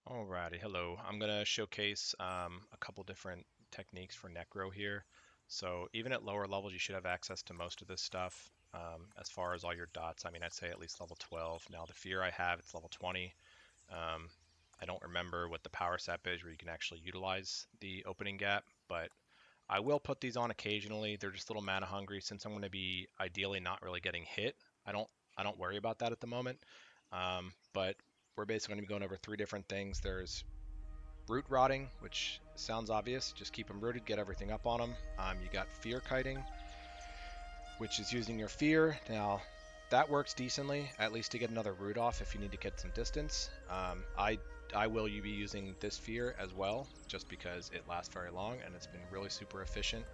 Alrighty, hello. I'm gonna showcase a couple different techniques for Necro here. So even at lower levels, you should have access to most of this stuff. As far as all your dots, I mean, I'd say at least level 12. Now the fear I have, it's level 20. Um, I don't remember what the power sap is where you can actually utilize the opening gap, but I will put these on occasionally. They're just a little mana hungry since I'm going to be ideally not really getting hit. I don't I don't worry about that at the moment. But we're basically going to be going over three different things. There's root rotting, which sounds obvious. Just keep them rooted, get everything up on them. You got fear kiting, which is using your fear. Now, that works decently, at least to get another root off if you need to get some distance. I will be using this fear as well, just because it lasts very long and it's been really super efficient.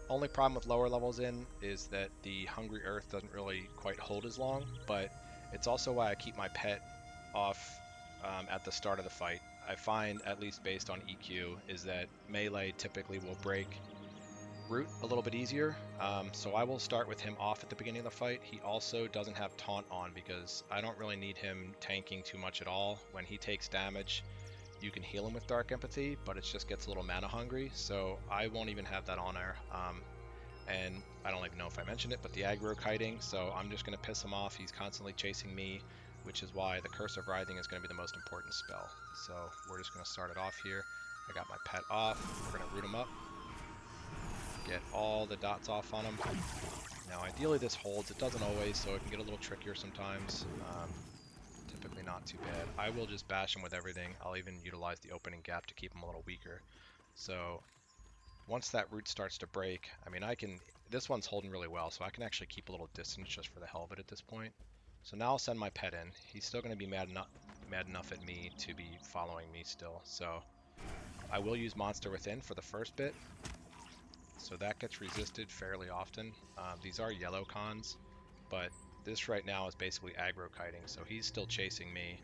Only problem with lower levels in is that the Hungry Earth doesn't really quite hold as long, but it's also why I keep my pet off at the start of the fight. I find, at least based on EQ, is that melee typically will break root a little bit easier. So I will start with him off at the beginning of the fight. He also doesn't have taunt on because I don't really need him tanking too much at all. When he takes damage, you can heal him with Dark Empathy, but it just gets a little mana hungry, so I won't even have that on there. And I don't even know if I mentioned it, but the aggro kiting, so I'm just going to piss him off. He's constantly chasing me, which is why the Curse of Writhing is going to be the most important spell. So we're just going to start it off here. I got my pet off. We're going to root him up, get all the dots off on him. Now ideally this holds, it doesn't always, so it can get a little trickier sometimes. Typically not too bad. I will just bash him with everything. I'll even utilize the opening gap to keep him a little weaker. So once that root starts to break, I mean, this one's holding really well, so I can actually keep a little distance just for the hell of it at this point. So now I'll send my pet in. He's still going to be mad enough at me to be following me still. So I will use Monster Within for the first bit. So that gets resisted fairly often. These are yellow cons, but this right now is basically aggro kiting, so he's still chasing me.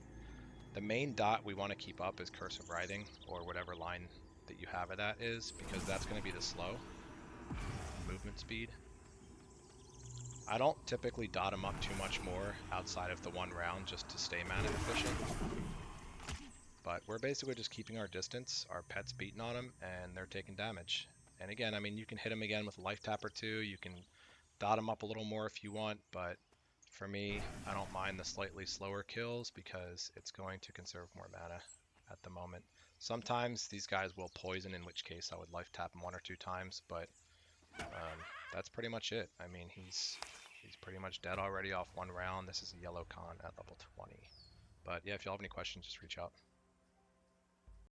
The main dot we want to keep up is Curse of Writhing, or whatever line that you have of that is, because that's going to be the slow movement speed. I don't typically dot him up too much more outside of the one round just to stay mana efficient, but we're basically just keeping our distance. Our pet's beating on him, and they're taking damage. And again, I mean, you can hit him again with a life tap or two. You can dot him up a little more if you want, but for me, I don't mind the slightly slower kills because it's going to conserve more mana at the moment. Sometimes these guys will poison, in which case I would life tap him one or two times, but that's pretty much it. I mean, he's pretty much dead already off one round. This is a yellow con at level 20. But yeah, if y'all have any questions, just reach out.